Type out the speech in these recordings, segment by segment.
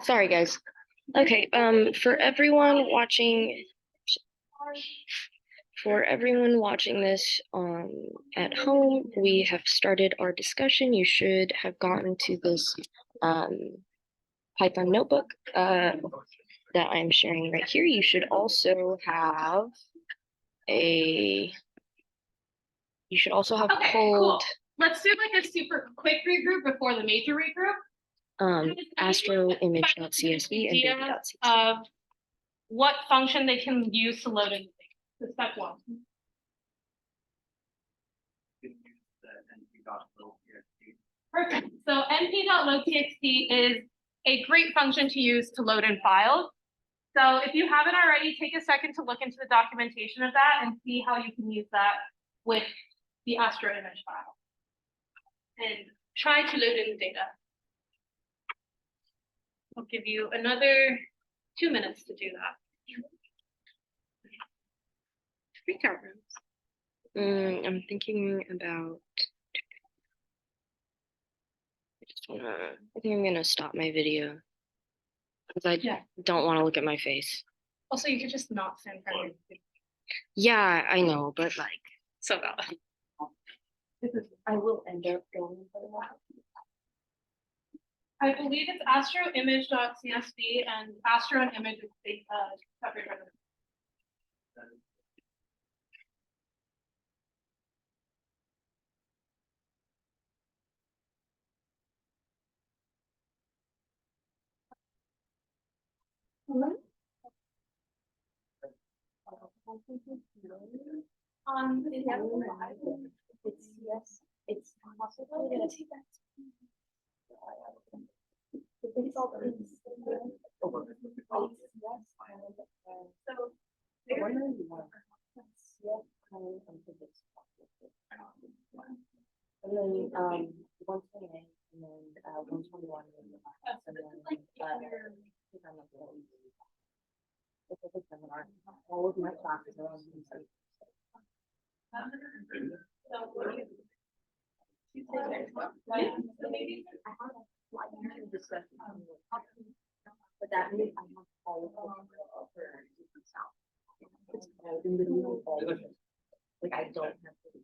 Sorry, guys. Okay, for everyone watching this at home, we have started our discussion. You should have gotten to this Python notebook that I'm sharing right here. You should also have Okay, pulled cool. Let's do like a super quick regroup before the major regroup. astroimage.csv and idea of what function they can use to load in the thing. So step one. Perfect. So np.loadtxt is a great function to use to load in files. So if you haven't already, take a second to look into the documentation of that and see how you can use that with the Astro image file. And try to load in the data. I'll give you another 2 minutes to do that. Breakout rooms. I'm thinking about. I think I'm gonna stop my video because I don't want to look at my face. Also, you could just not send her. Yeah, I know, but like, so valid. I will end up going for that. I believe it's astroimage.csv and astro and image is separate. It's possible to see that. And then 128 and then 121 and then it's a seminar. All of my classes are on Tuesday. But that means I have all of like I don't have to.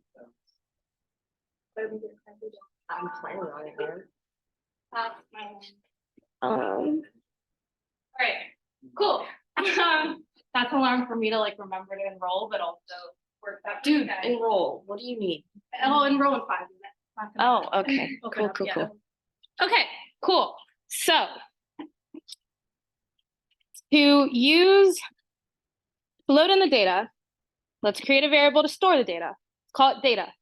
I'm planning on it, man. All right, cool. That's an alarm for me to like remember to enroll, but also work that. Dude, enroll. What do you need? I'll enroll in 5 minutes. Oh, okay. Cool. Okay, cool. So to load in the data, let's create a variable to store the data. Call it data.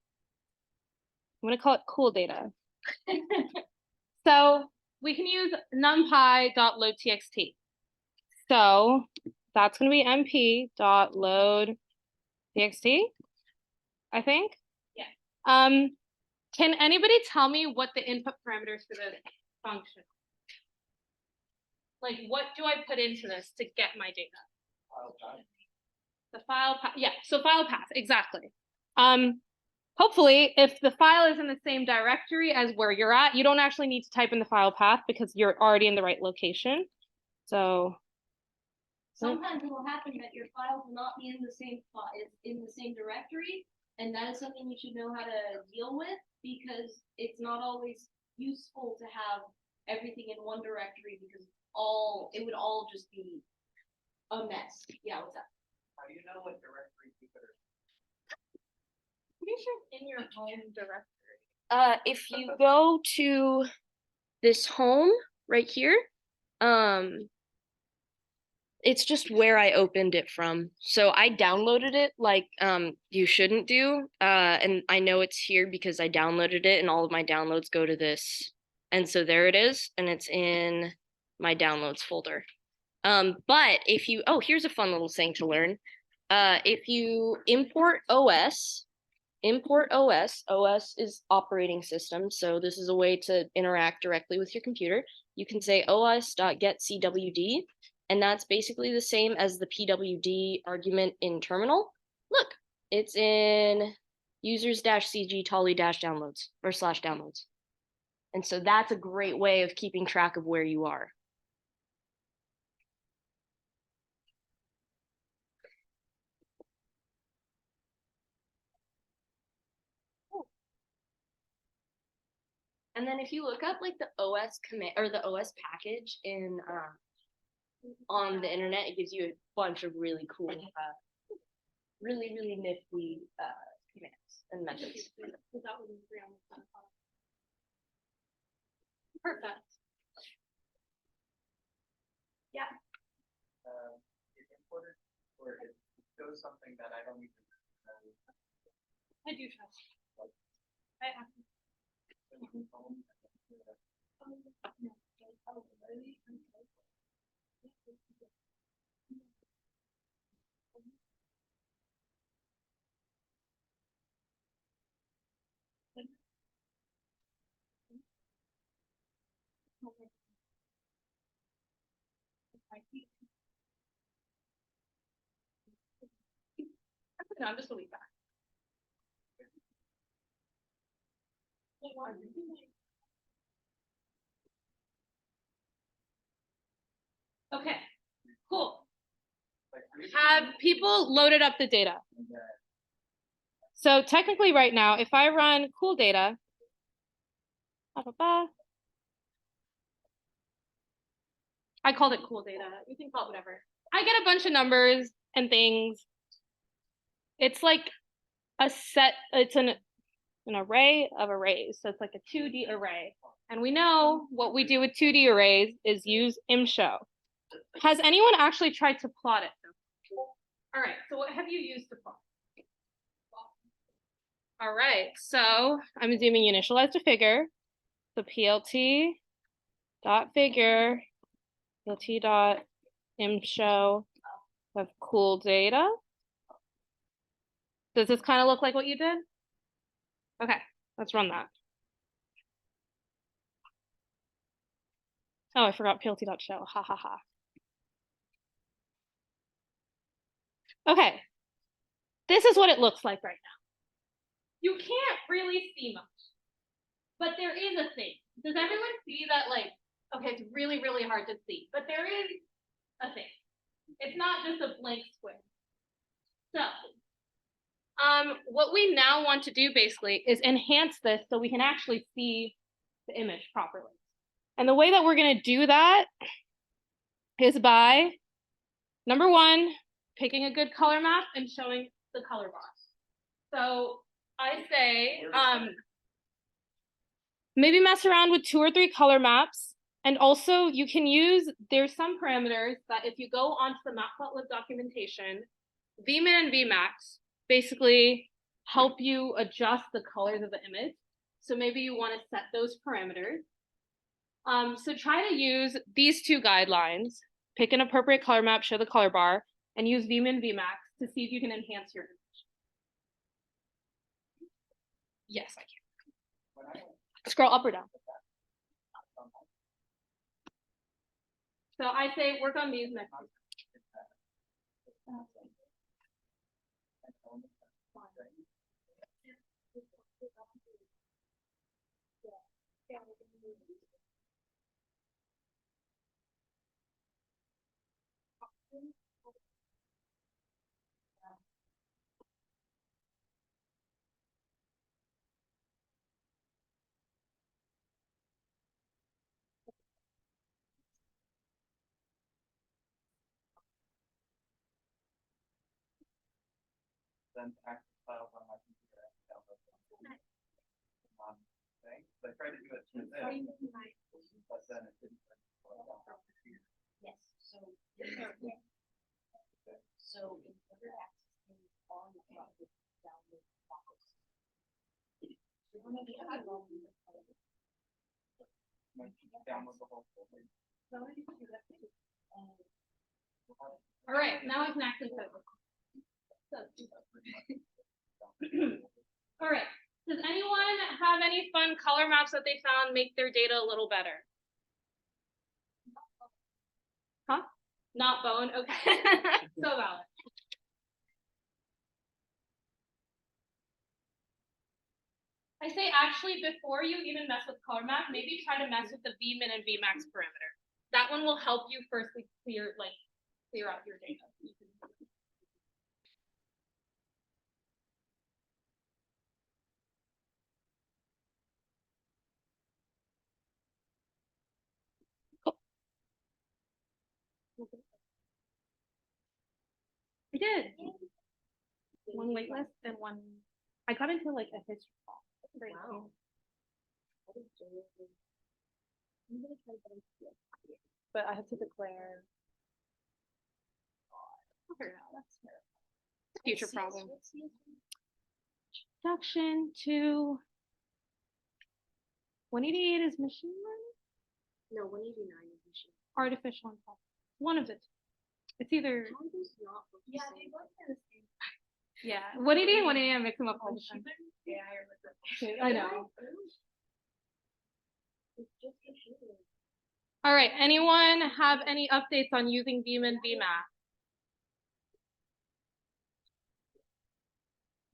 I'm going to call it cool data. So we can use numpy.loadtxt. So that's going to be np.loadtxt, I think. Yeah. Can anybody tell me what the input parameters for the function? Like, what do I put into this to get my data? File path. The file path. Yeah, so file path, exactly. Hopefully, if the file is in the same directory as where you're at, you don't actually need to type in the file path because you're already in the right location. So sometimes it will happen that your file will not be in the same spot, it's in the same directory, and that is something you should know how to deal with because it's not always useful to have everything in one directory because it would all just be a mess. Yeah, what's that? How do you know what directory you better? Pretty sure in your home directory. If you go to this home right here, it's just where I opened it from. So I downloaded it like you shouldn't do. And I know it's here because I downloaded it and all of my downloads go to this. And so there it is, and it's in my downloads folder. But if you, here's a fun little thing to learn. If you import OS is operating system. So this is a way to interact directly with your computer. You can say os.getCWD, and that's basically the same as the PWD argument in terminal. Look, it's in users-cg tally-downloads or /downloads. And so that's a great way of keeping track of where you are. And then if you look up like the OS command or the OS package in on the internet, it gives you a bunch of really cool, really nifty commands and methods. Perfect. It imported or it shows something that I don't even know. I do trust. I No, I'm just gonna leave that. Okay, cool. Have people loaded up the data? So technically right now, if I run cool data, I called it cool data. You can call it whatever. I get a bunch of numbers and things. It's like a set, it's an array of arrays. So it's like a 2D array. And we know what we do with 2D arrays is use imshow. Has anyone actually tried to plot it? All right, so what have you used to plot? All right, so I'm assuming you initialize a figure. So plt dot figure, plt dot imshow of cool data. Does this kind of look like what you did? Okay, let's run that. Oh, I forgot plt.show. Ha ha ha. Okay, this is what it looks like right now. You can't really see much, but there is a thing. Does everyone see that? Like, okay, it's really hard to see, but there is a thing. It's not just a blank square. So, what we now want to do basically is enhance this so we can actually see the image properly. And the way that we're going to do that is by, number one, picking a good color map and showing the color bar. So I say, maybe mess around with 2 or 3 color maps. And also you can use, there's some parameters that if you go onto the matplotlib documentation, vmin and vmax basically help you adjust the colors of the image. So maybe you want to set those parameters. So try to use these 2 guidelines, pick an appropriate color map, show the color bar, and use vmin vmax to see if you can enhance your image. Yes, I can. Scroll up or down. So I say work on these next. Then access files on my computer and download them. Thing. So I tried to do it through this, but then it didn't. Yes, so in order to access things on the project, download files. Download the whole thing. All right, now I can actually put it. All right. Does anyone have any fun color maps that they found make their data a little better? Huh? Not bone? Okay. So valid. I say actually before you even mess with color map, maybe try to mess with the Vmin and Vmax parameter. That one will help you firstly clear out your data. I did. One waitlist and one. I got into like a history call. Great. Wow. But I have to declare. That's future problem. Introduction to 188 is machine learning? No, 189 is machine. Artificial intelligence. One of the two. It's either. Yeah, they both are the same. Yeah, 188 and 188 I mix them up all the time. Yeah, I know. All right, anyone have any updates on using Vmin Vmax?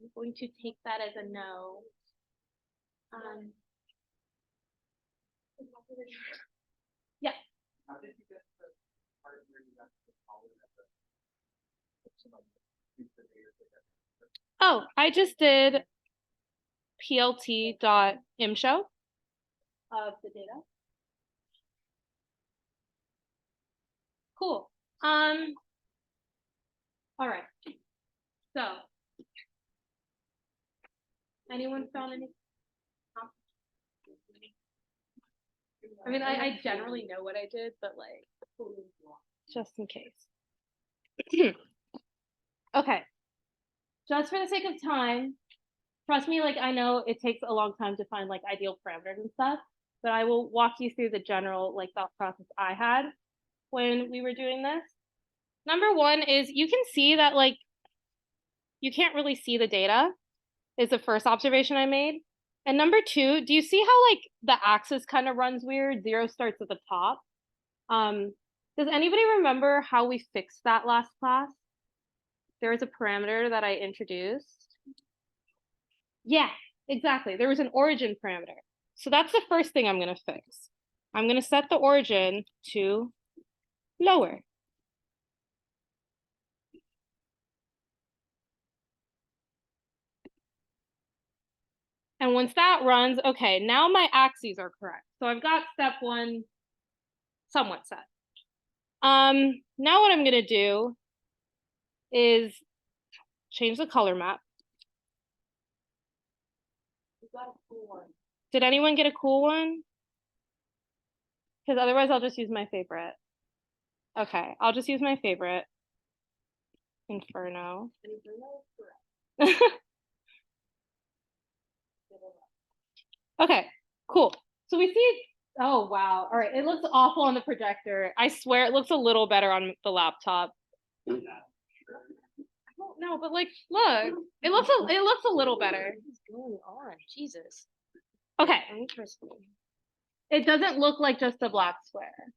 I'm going to take that as a no. Yeah. How did you get the part where you got the color at the use the data set? Oh, I just did plt.imshow of the data. Cool. All right. So, anyone found any? I mean, I generally know what I did, but like, just in case. Okay. Just for the sake of time, trust me, like I know it takes a long time to find like ideal parameters and stuff, but I will walk you through the general like thought process I had when we were doing this. Number one is you can see that like you can't really see the data is the first observation I made. And number two, do you see how like the axis kind of runs weird? 0 starts at the top. Does anybody remember how we fixed that last class? There was a parameter that I introduced. Yeah, exactly. There was an origin parameter. So that's the first thing I'm going to fix. I'm going to set the origin to lower. And once that runs, okay, now my axes are correct. So I've got step one somewhat set. Now what I'm going to do is change the color map. Did anyone get a cool one? Because otherwise I'll just use my favorite. Okay, I'll just use my favorite. Inferno. Okay, cool. So we see, oh wow. All right, it looks awful on the projector. I swear it looks a little better on the laptop. No, but like, look, it looks a little better. What is going on? Jesus. Okay, Interesting. it doesn't look like just a black square.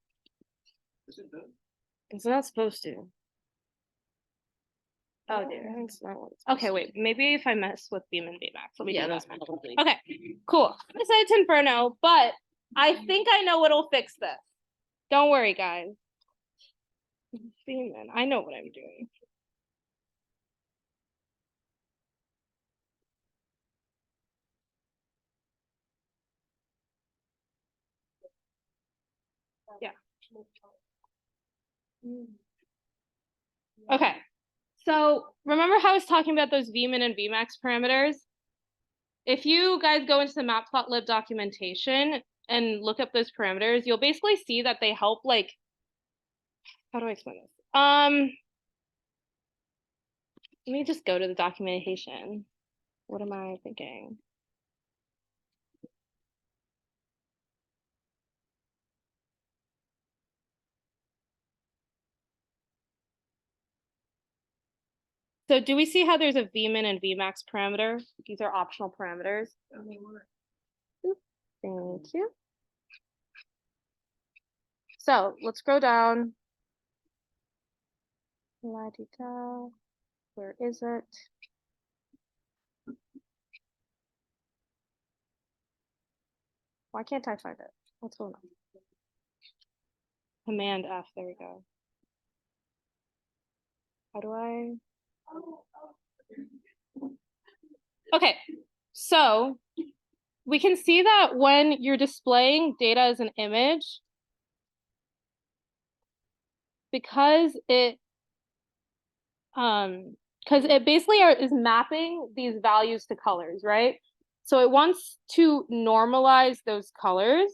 It's not supposed to. Oh dear. It's not what it's Okay, wait, maybe if I mess with Beam and Vmax, let me do that's that. probably. Okay, cool. I decided to Inferno, but I think I know what'll fix this. Don't worry, guys. Demon, I know what I'm doing. Yeah. Okay. So remember how I was talking about those Vmin and Vmax parameters? If you guys go into the matplotlib documentation and look up those parameters, you'll basically see that they help like, how do I explain this? Let me just go to the documentation. What am I thinking? So do we see how there's a Vmin and Vmax parameter? These are optional parameters. Thank you. So let's go down. La-di-da. Where is it? Why can't I find it? What's going on? Command F, there we go. How do I? Okay, so we can see that when you're displaying data as an image, because it basically is mapping these values to colors, right? So it wants to normalize those colors,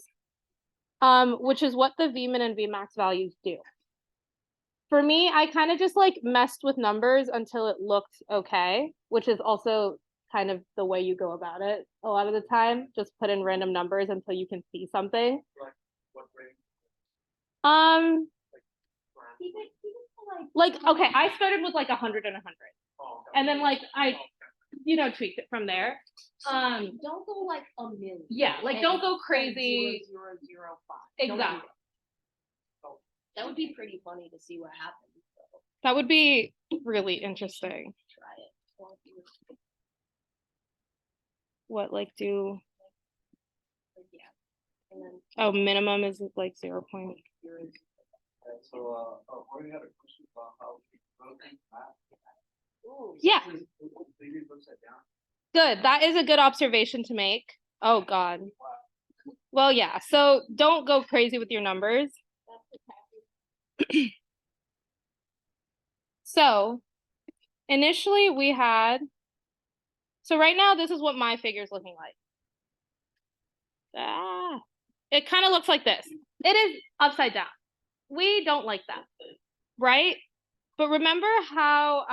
which is what the Vmin and Vmax values do. For me, I kind of just like messed with numbers until it looked okay, which is also kind of the way you go about it a lot of the time. Just put in random numbers until you can see something. Like, what grade? Like, okay, I started with like 100 and 100. Oh, okay. And then like I, tweaked it from there. Don't go like a million. Yeah, like don't go crazy. 0.0005. Exactly. That would be pretty funny to see what happens. So That would be really interesting. try it. What like do? Yeah. And then Oh, minimum is like 0. And so, we had a question about how we rotate that. ooh, Yeah, Maybe it looks that down. good. That is a good observation to make. Oh God. Well, yeah. So don't go crazy with your numbers. So initially we had, so right now this is what my figure is looking like. It kind of looks like this. It is upside down. We don't like that, right? But remember how,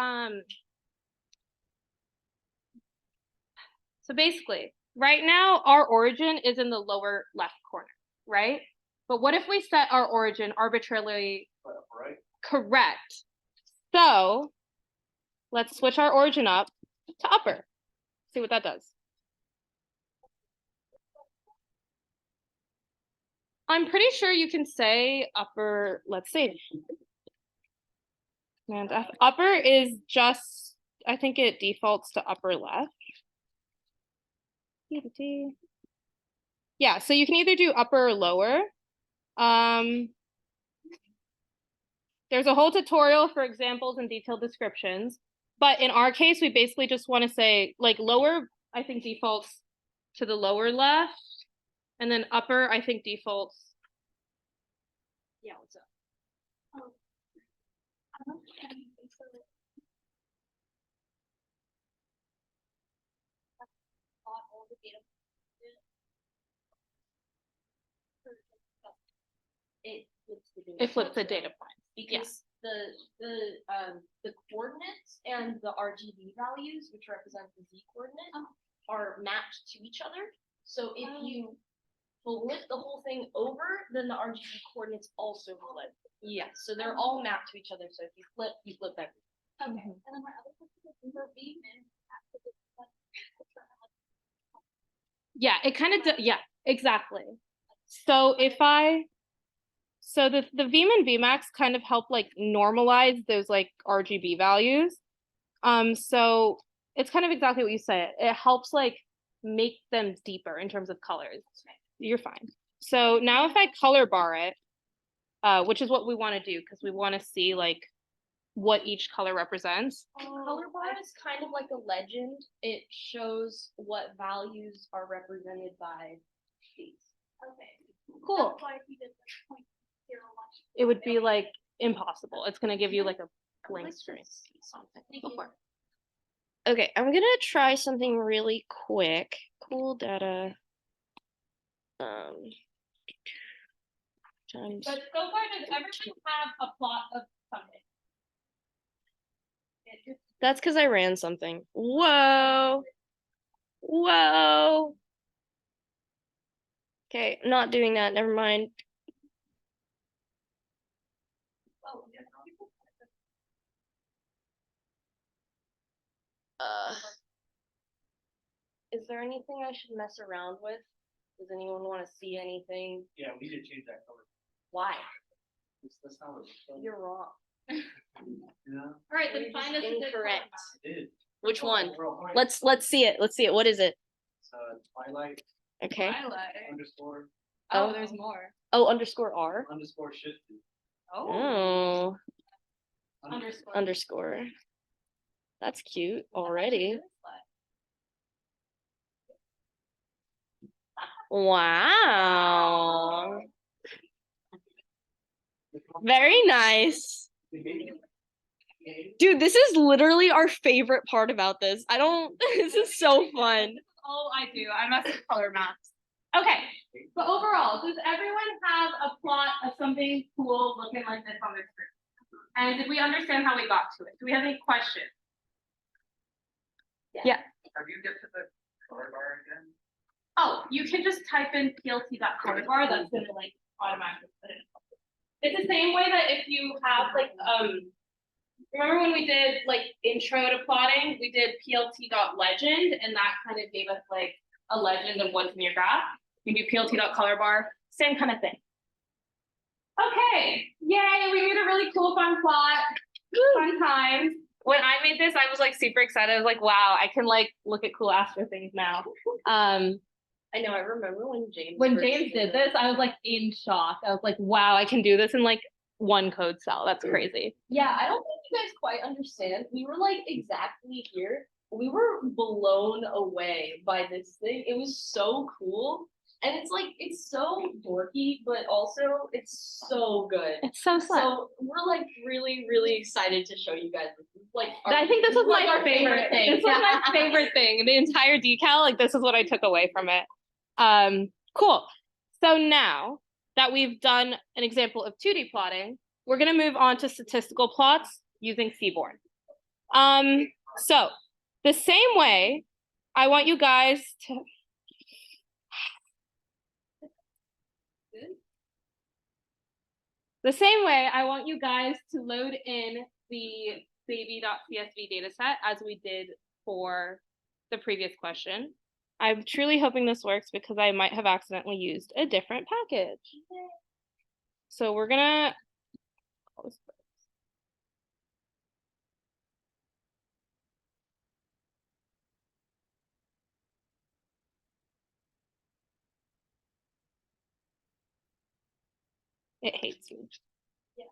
so basically right now our origin is in the lower left corner, right? But what if we set our origin arbitrarily Right? correct? So let's switch our origin up to upper. See what that does. I'm pretty sure you can say upper, let's see. And upper is just, I think it defaults to upper left. Yeah, so you can either do upper or lower. There's a whole tutorial for examples and detailed descriptions. But in our case, we basically just want to say like lower, I think defaults to the lower left. And then upper, I think defaults. yeah, what's up? It flips the data point because the coordinates and the RGB values, which represent the Z coordinate, are matched to each other. So if you flip the whole thing over, then the RGB coordinates also flip. Yeah, so they're all mapped to each other. So if you flip everything. Okay. And then my other question is for Vmin. Yeah, it kind of, yeah, exactly. So so the Vmin Vmax kind of help like normalize those like RGB values. So it's kind of exactly what you said. It helps like make them deeper in terms of colors. You're fine. So now if I color bar it, which is what we want to do because we want to see like what each color represents. Color bar is kind of like a legend. It shows what values are represented by these. Okay. Cool. That's why if you did like 0.01. It would be like impossible. It's gonna give you like a blank screen. Go for it. Okay, I'm gonna try something really quick. Cool data. Times. But so far, does everyone have a plot of something? That's because I ran something. Whoa. Whoa. Okay, not doing that. Never mind. Is there anything I should mess around with? Does anyone want to see anything? Yeah, we need to change that color. Why? That's not what it's. You're wrong. Yeah. All right, then You're find just us a good incorrect. It is. Which one? Real quick. Let's see it. Let's see it. What is it? It's, Twilight Okay. Twilight. Underscore, Oh, Oh. there's more. Oh, underscore R. underscore shifted. Oh, Underscore. underscore. That's cute already. Wow. Very nice. Dude, this is literally our favorite part about this. I don't, this is so fun. Oh, I do. I must have color maps. Okay, but overall, does everyone have a plot of something cool looking like this on their screen? And did we understand how we got to it? Do we have any questions? Yeah. Have you get to the color bar again? Oh, you can just type in plt.colorbar. That's gonna like automatically put it. It's the same way that if you have like remember when we did like intro to plotting, we did plt.legend, and that kind of gave us like a legend of what's in your graph. You do plt.colorbar, same kind of thing. Okay, yay, we made a really cool fun plot. Fun times. When I made this, I was like super excited. I was like, wow, I can like look at cool astro things now. I know, I remember when James Did this, I was like in shock. I was like, wow, I can do this in like one code cell. That's crazy. Yeah, I don't think you guys quite understand. We were like exactly here. We were blown away by this thing. It was so cool. And it's like, it's so dorky, but also it's so good. It's so fun. So we're like really, really excited to show you guys. Like, I think this was like my our favorite thing. This was my favorite thing. The entire decal, like this is what I took away from it. Cool. So now that we've done an example of 2D plotting, we're gonna move on to statistical plots using Seaborn. So the same way, I want you guys to load in the baby.csv dataset as we did for the previous question. I'm truly hoping this works because I might have accidentally used a different package. So we're gonna it hates me. Yeah.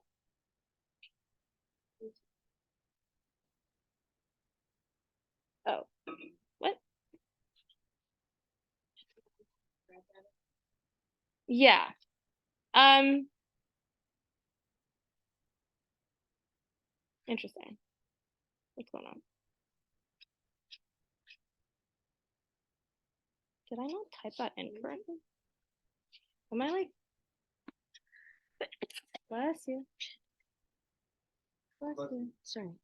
Oh, what? Yeah. Interesting. What's going on? Did I not type that in correctly? Am I like? Bless you. Bless you. Sorry.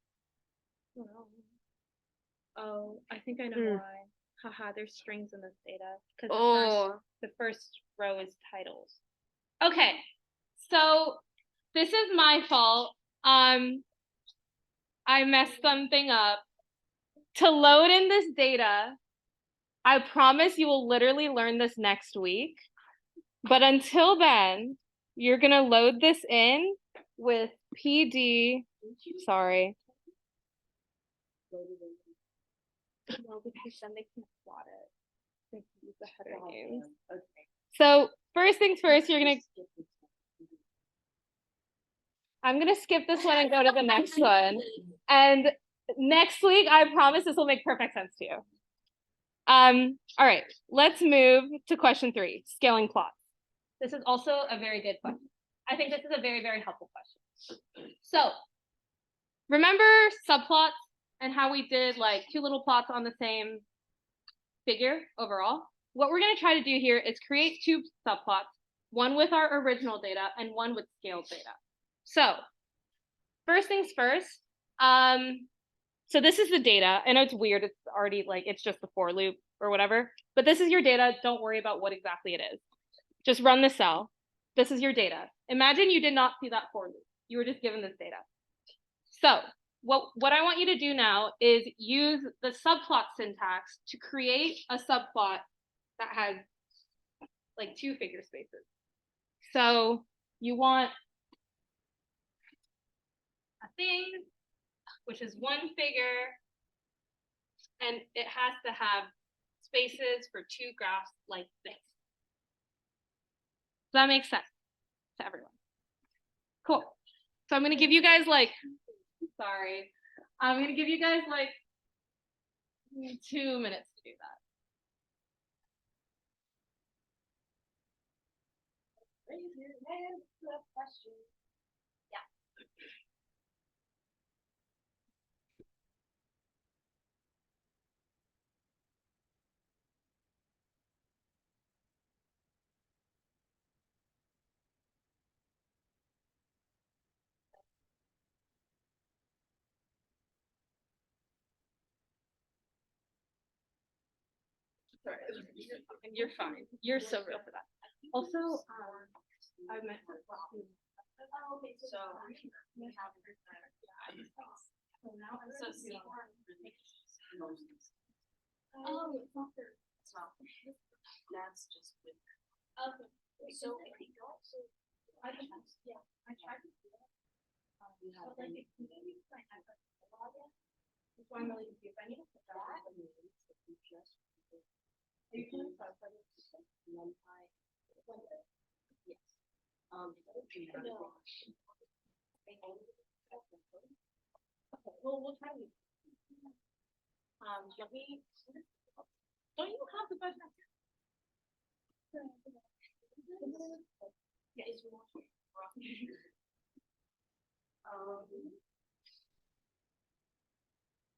Oh, I think I know why. Haha, there's strings in this data because the first row is titles. Okay, so this is my fault. I messed something up. To load in this data, I promise you will literally learn this next week. But until then, you're gonna load this in with PD. Sorry. No, because then they can plot it. They can use the header names. So first things first, I'm gonna skip this one and go to the next one. And next week, I promise this will make perfect sense to you. All right, let's move to question 3, scaling plots. This is also a very good question. I think this is a very, very helpful question. So remember subplots and how we did like 2 little plots on the same figure overall? What we're gonna try to do here is create 2 subplots, one with our original data and one with scaled data. So first things first, so this is the data. I know it's weird, it's already like, it's just the for loop or whatever, but this is your data. Don't worry about what exactly it is. Just run the cell. This is your data. Imagine you did not see that for loop. You were just given this data. So what I want you to do now is use the subplot syntax to create a subplot that has like 2 figure spaces. So you want a thing, which is 1 figure, and it has to have spaces for two graphs like this. Does that make sense to everyone? Cool. So I'm gonna give you guys like, sorry, I'm gonna give you guys like 2 minutes to do that. Raise your hand for a question. And you're fine. You're so real for that. Also, I meant So we have so see. Oh, it's not for. It's not. That's just with. Okay. So I just yeah. I tried to do that. You have like it's maybe I have a login. So I'm really confused. I need to put that. Are you doing subplots? Yes. No. Okay, well, we'll try to. Let me. Don't you have the button? Yes.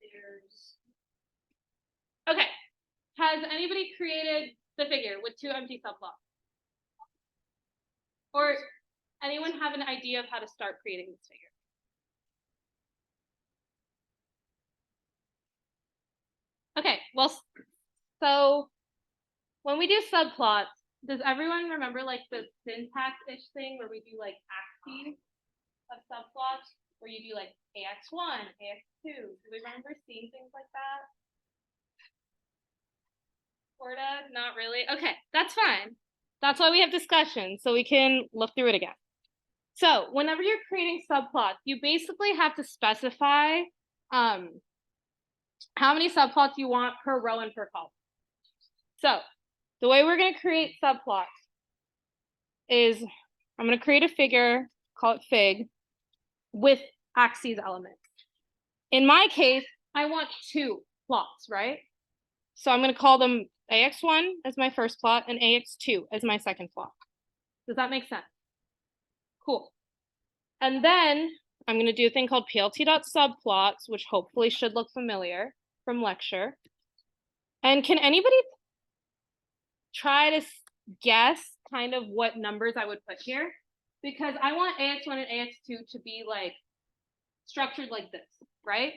There's. Okay. Has anybody created the figure with two empty subplots? Or anyone have an idea of how to start creating this figure? Okay, well, so when we do subplots, does everyone remember like the syntax-ish thing where we do like axes of subplots, where you do like AX1, AX2? Do we remember seeing things like that? Sorta, not really. Okay, that's fine. That's why we have discussion, so we can look through it again. So whenever you're creating subplots, you basically have to specify how many subplots you want per row and per column. So the way we're going to create subplots is I'm going to create a figure, call it fig, with axes elements. In my case, I want two plots, right? So I'm going to call them AX1 as my first plot and AX2 as my second plot. Does that make sense? Cool. And then I'm going to do a thing called plt.subplots, which hopefully should look familiar from lecture. And can anybody try to guess kind of what numbers I would put here? Because I want AX1 and AX2 to be like structured like this, right?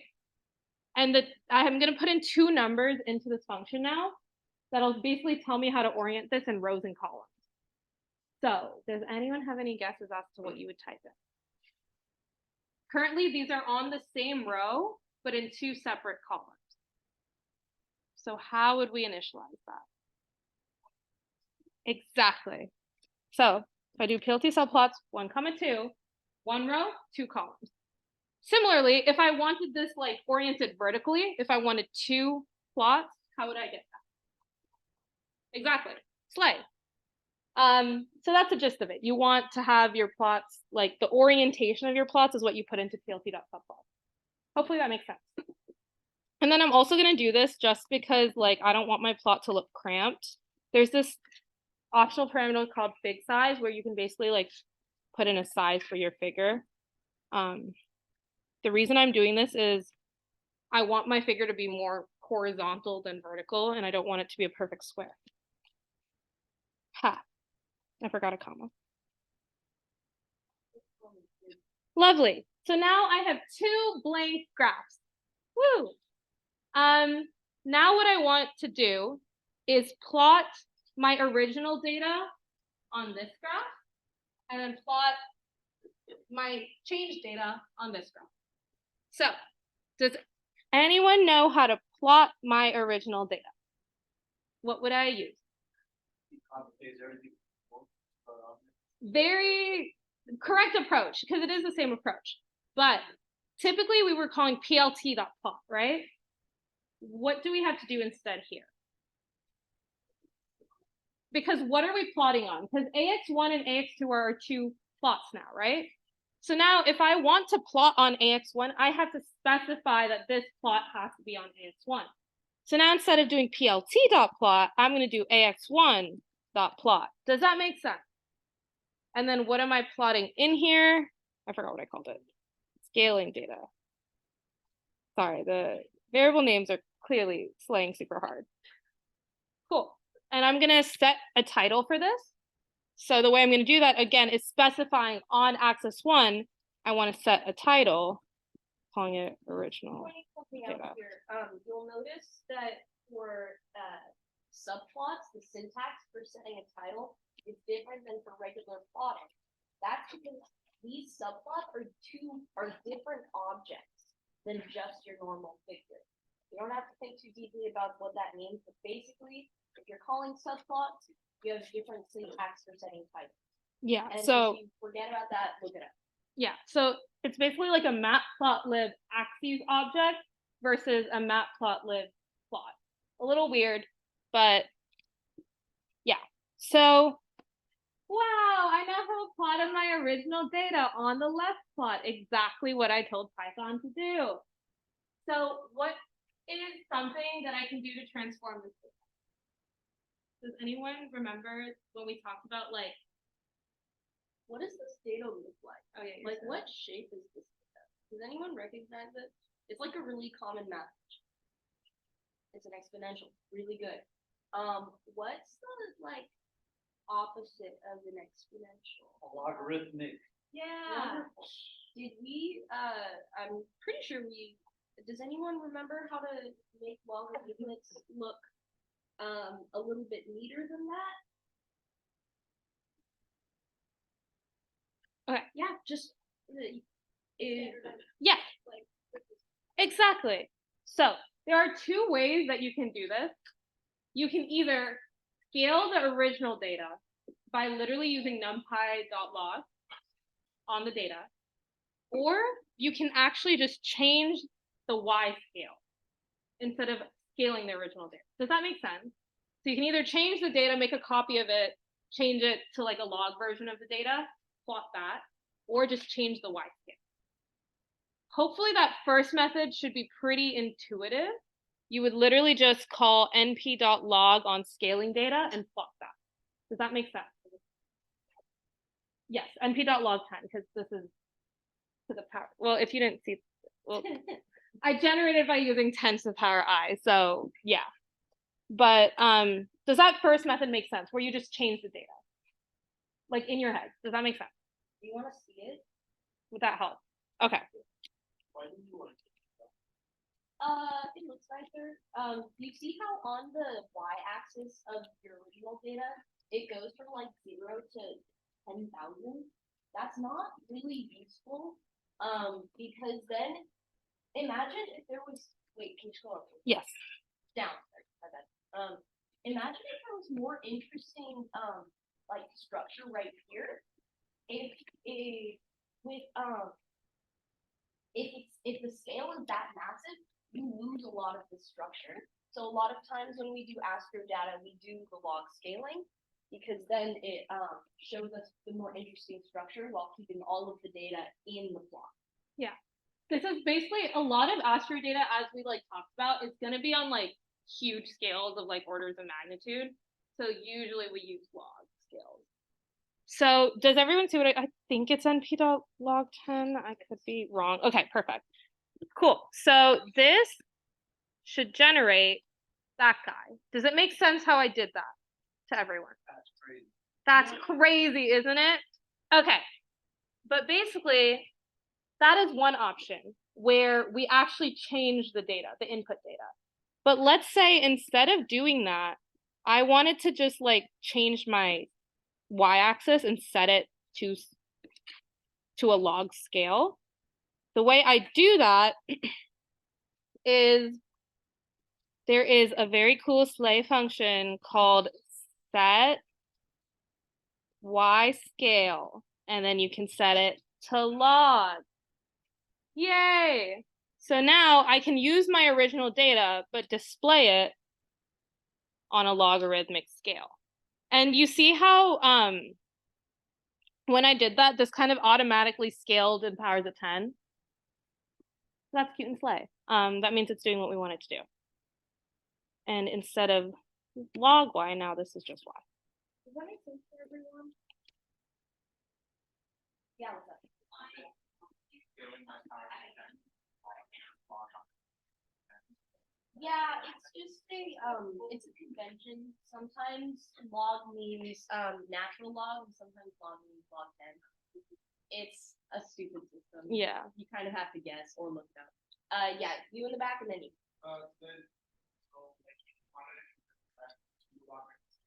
And I'm going to put in two numbers into this function now that'll basically tell me how to orient this in rows and columns. So does anyone have any guesses as to what you would type in? Currently, these are on the same row, but in two separate columns. So how would we initialize that? Exactly. So if I do PLT subplots 1, 2, 1 row, 2 columns. Similarly, if I wanted this like oriented vertically, if I wanted 2 plots, how would I get that? Exactly. Slide. So that's the gist of it. You want to have your plots, like the orientation of your plots is what you put into plt.subplots. Hopefully that makes sense. And then I'm also going to do this just because like I don't want my plot to look cramped. There's this optional parameter called fig size where you can basically like put in a size for your figure. The reason I'm doing this is I want my figure to be more horizontal than vertical, and I don't want it to be a perfect square. Ha, I forgot a comma. Lovely. So now I have 2 blank graphs. Woo! Now what I want to do is plot my original data on this graph and then plot my change data on this graph. So does anyone know how to plot my original data? What would I use? Very correct approach, because it is the same approach. But typically we were calling plt.plot, right? What do we have to do instead here? because what are we plotting on? Because AX1 and AX2 are our two plots now, right? So now if I want to plot on AX1, I have to specify that this plot has to be on AX1. So now instead of doing PLT.plot, I'm going to do AX1.plot. Does that make sense? And then what am I plotting in here? I forgot what I called it. Scaling data. Sorry, the variable names are clearly slaying super hard. Cool. And I'm going to set a title for this. So the way I'm going to do that, again, is specifying on axis 1, I want to set a title, calling it original Pointing something data. out here, you'll notice that for subplots, the syntax for setting a title is different than for regular plotting. That's because these subplots are different objects than just your normal figure. You don't have to think too deeply about what that means, but basically, if you're calling subplots, you have different syntax for setting titles. Yeah, And so if you forget about that, look it up. yeah, so it's basically like a matplotlib axes object versus a matplotlib plot. A little weird, but yeah. So wow, I now have a plot of my original data on the left plot, exactly what I told Python to do. So what is something that I can do to transform this data? Does anyone remember when we talked about like, What does this data look like? oh yeah, Like, what shape is this data? Does anyone recognize it? It's like a really common math. It's an exponential, really good. What's the like opposite of an exponential? Logarithmic. Yeah. Did we? I'm pretty sure we. Does anyone remember how to make logarithmics look a little bit neater than that? okay, Yeah, just yeah, like exactly. So there are two ways that you can do this. You can either scale the original data by literally using numpy.log on the data, or you can actually just change the y scale instead of scaling the original data. Does that make sense? So you can either change the data, make a copy of it, change it to like a log version of the data, plot that, or just change the y scale. Hopefully that first method should be pretty intuitive. You would literally just call np.log on scaling data and plot that. Does that make sense? Yes, np.log10, because this is to the power. Well, if you didn't see, well, I generated by using 10 to the power I, so yeah. But does that first method make sense, where you just change the data? Like in your head, does that make sense? Do you want to see it? Would that help? Okay. Why didn't you want to? It looks like there. Do you see how on the y-axis of your original data, it goes from like 0 to 10,000? That's not really useful. Because then imagine if there was, wait, can you scroll up? Yes. Down, sorry, my bad. Imagine if there was more interesting, like structure right here. If the scale is that massive, you lose a lot of the structure. So a lot of times when we do Astro data, we do the log scaling because then it shows us the more interesting structure while keeping all of the data in the plot. Yeah. This is basically a lot of Astro data, as we like talked about, is going to be on like huge scales of like orders of magnitude. So usually we use log scales. So does everyone see what I think it's np.log10? I could be wrong. Okay, perfect. Cool. So this should generate that guy. Does it make sense how I did that to everyone? That's crazy. That's crazy, isn't it? Okay. But basically, that is one option where we actually change the data, the input data. But let's say instead of doing that, I wanted to just like change my y-axis and set it to a log scale. The way I do that is there is a very cool Slay function called set y scale, and then you can set it to log. Yay! So now I can use my original data, but display it on a logarithmic scale. And you see how when I did that, this kind of automatically scaled in powers of 10. That's cute and slay. That means it's doing what we want it to do. And instead of log y, now this is just y. Does that make sense for everyone? Yeah, what's up? Yeah, it's just it's a convention. Sometimes log means natural log, and sometimes log means log 10. It's a stupid system. Yeah. You kind of have to guess or look it up. Yeah, you in the back and then you. Then, so like you wanted to two logarithms.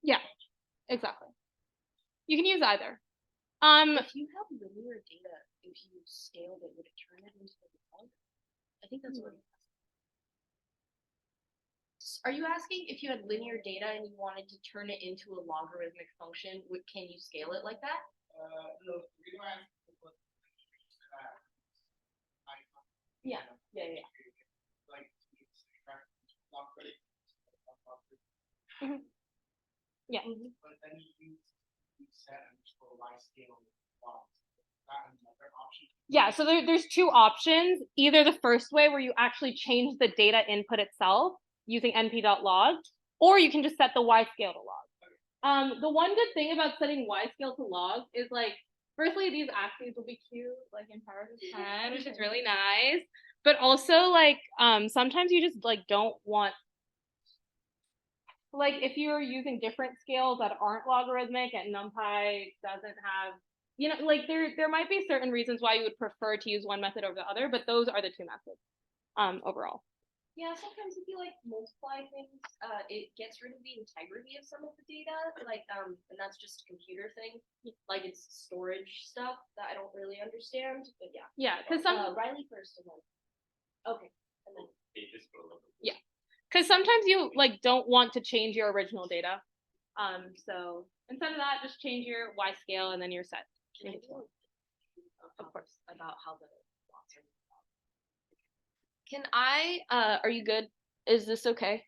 Yeah, exactly. You can use either. If you have linear data, if you scaled it, would it turn it into a log? I think that's what. Are you asking if you had linear data and you wanted to turn it into a logarithmic function? Can you scale it like that? No, the reason why I asked was, Yeah, yeah. like, Yeah. but then you set underscore y scale logs. That another option. Yeah, so there's two options. Either the first way where you actually change the data input itself using np.log, or you can just set the y scale to log. The one good thing about setting y scale to log is like, firstly, these axes will be cute, like in powers of 10, which is really nice. But also like sometimes you just like don't want, like if you're using different scales that aren't logarithmic and NumPy doesn't have, you know, like there might be certain reasons why you would prefer to use one method over the other, but those are the two methods overall. Yeah, sometimes if you like multiply things, it gets rid of the integrity of some of the data, like and that's just a computer thing. Like it's storage stuff that I don't really understand, but yeah. Yeah, because Riley first and then. Okay, and then. Yeah, because sometimes you like don't want to change your original data. So instead of that, just change your y scale and then you're set. Of course, about how the plots are. Can I? Are you good? Is this okay?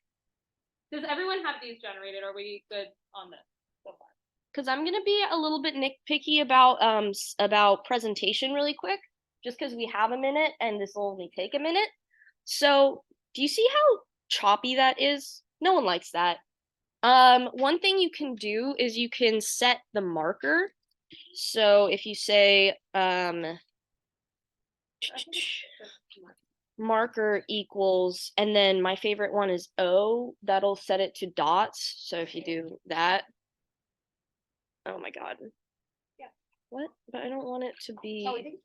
Does everyone have these generated? Are we good on this so far? Because I'm gonna be a little bit nitpicky about presentation really quick, just because we have a minute and this will only take a minute. So, do you see how choppy that is? No one likes that. One thing you can do is you can set the marker. So if you say marker equals, and then my favorite one is O, that'll set it to dots. So if you do that, oh my god. Yeah. What? But I don't want it to be. Oh, I think.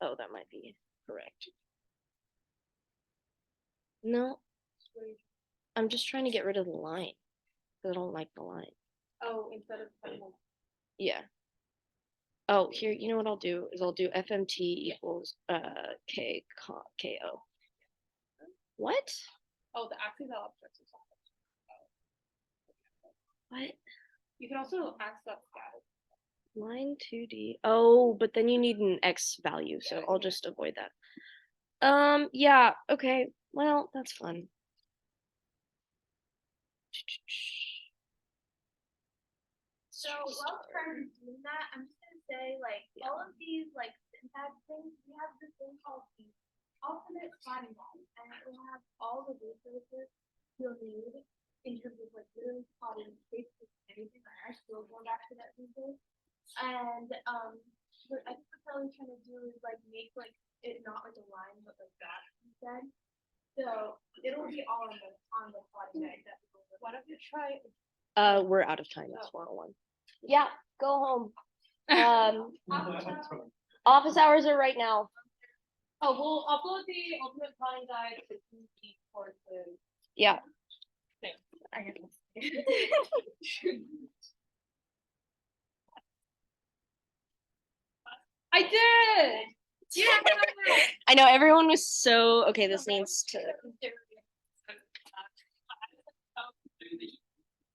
Oh, that might be correct. No, I'm just trying to get rid of the line because I don't like the line. Oh, instead of putting them. Yeah. Oh, here, you know what I'll do is I'll do FMT equals K KO. What? Oh, the axes are objects or something. What? You can also axe that scattered. Line 2D. Oh, but then you need an X value, so I'll just avoid that. Yeah, okay. Well, that's fun. So while Karen is doing that, I'm just gonna say like all of these like syntax things, we have this thing called the alternate plotting guide, and it will have all the resources you'll need in terms of like literally plotting basically anything. I still going back to that resource. And what I think what Kelly's trying to do is like make like it not like a line but like that instead. So it'll be all on the plotting guide that we go over. Why don't you try We're out of time. It's 101. Yeah, go home. Office hours are right now. Oh, we'll upload the ultimate plotting guide to the courses. Yeah. I did. Yeah. I know everyone was so okay. This needs to.